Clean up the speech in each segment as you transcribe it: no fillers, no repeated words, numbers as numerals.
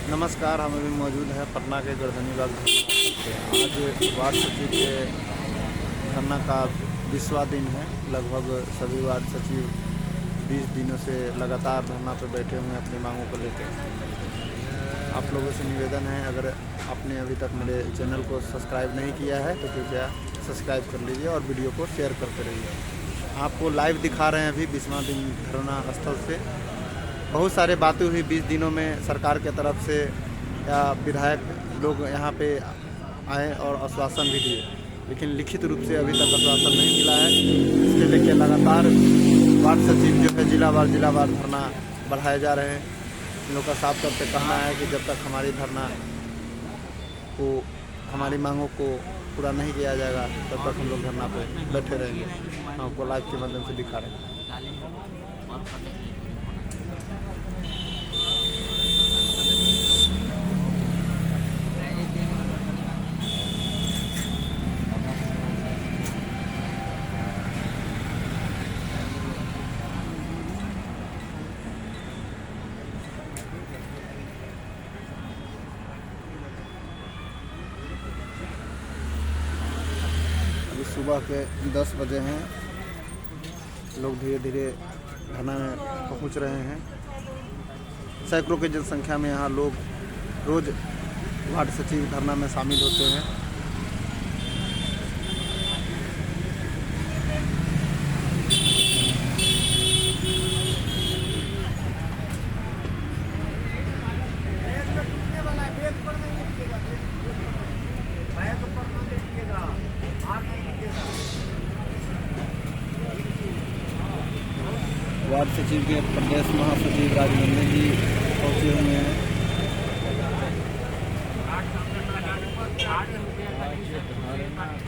नमस्कार, हम अभी मौजूद हैं पटना के गर्दनीबाग धरना स्थल पे। आज वार्ड सचिव के धरना का 20वां दिन है। लगभग सभी वार्ड सचिव 20 दिनों से लगातार धरना पर बैठे हुए हैं अपनी मांगों को लेकर। आप लोगों से निवेदन है, अगर आपने अभी तक मेरे चैनल को सब्सक्राइब नहीं किया है तो कृपया सब्सक्राइब कर लीजिए और वीडियो को शेयर करते रहिए। आपको लाइव दिखा रहे हैं अभी 20वां दिन धरना स्थल से। बहुत सारे बातें हुई 20 दिनों में सरकार के तरफ से, या विधायक लोग यहाँ पे आए और आश्वासन भी दिए, लेकिन लिखित रूप से अभी तक आश्वासन नहीं मिला है। इसके लेके लगातार वार्ड सचिव जो है जिलावार धरना बढ़ाए जा रहे हैं। इन लोग का साफ तौर पे कहना है कि जब तक हमारी मांगों को पूरा नहीं किया जाएगा तब तक हम लोग धरना पे बैठे रहेंगे। हम आपको लाइव के माध्यम से दिखा रहे हैं। सुबह के 10 बजे हैं। लोग धीरे धीरे धरना में पहुंच रहे हैं। सैकड़ों की जनसंख्या में यहाँ लोग रोज वार्ड सचिव धरना में शामिल होते हैं। वार्ड सचिव के प्रदेश महासचिव राजनंदन जी पहुँचे हुए हैं।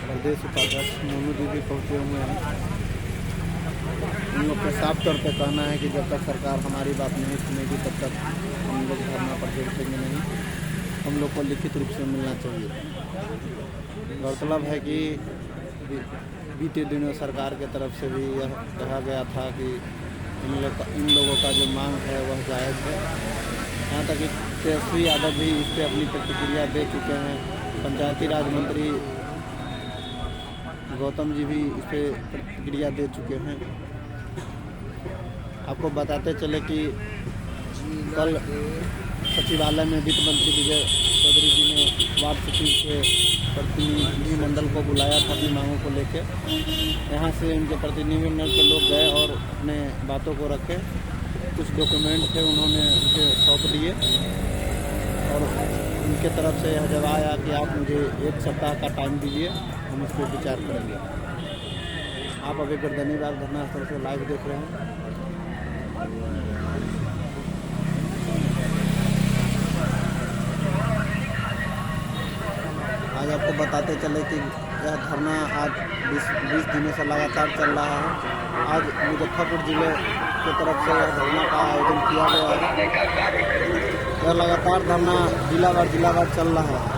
प्रदेश उपाध्यक्ष मोनू जी भी पहुँचे हुए हैं। उन लोग का साफ तौर पर कहना है कि जब तक सरकार हमारी बात नहीं सुनेगी तब तक हम लोग धरना पर बैठेंगे नहीं। हम लोग को लिखित रूप से मिलना चाहिए। गौरतलब है कि बीते दिनों सरकार के तरफ से भी यह कहा गया था कि इन लोगों का जो मांग है वह जायज़ है। यहाँ तक कि तेजस्वी यादव भी इस पर अपनी प्रतिक्रिया दे चुके हैं। पंचायती राज मंत्री गौतम जी भी इस पर प्रतिक्रिया दे चुके हैं। आपको बताते चले कि कल सचिवालय में वित्त मंत्री विजय चौधरी जी ने वार्ड सचिव के प्रतिनिधिमंडल को बुलाया था अपनी मांगों को लेकर। यहाँ से उनके प्रतिनिधिमंडल के लोग गए और अपने बातों को रखे। कुछ डॉक्यूमेंट थे उन्होंने उनके सौंप दिए और उनके तरफ से यह जवाब आया कि आप मुझे 1 सप्ताह का टाइम दीजिए, हम इस पर विचार करेंगे। आप अभी गर्दनीबाग धरना स्थल से लाइव देख रहे हैं। आज आपको बताते चले कि यह धरना आज 20 दिनों से लगातार चल रहा है। आज मुजफ्फरपुर जिले की तरफ से यह धरना का आयोजन किया गया है। यह लगातार धरना जिलावार चल रहा है।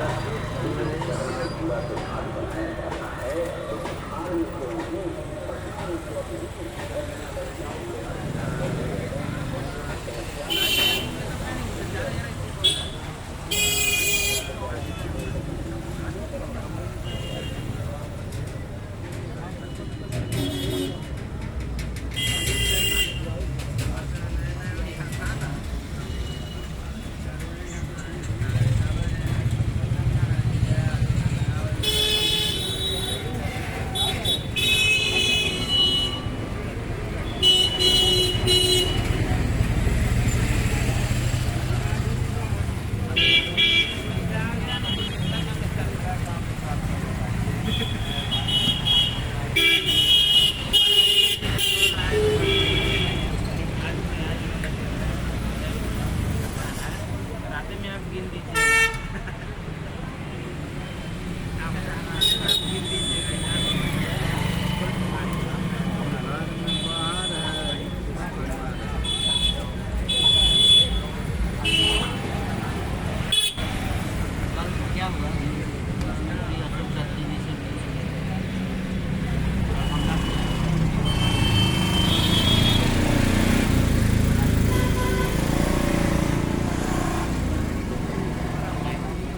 रात में आप गिन दीजिए।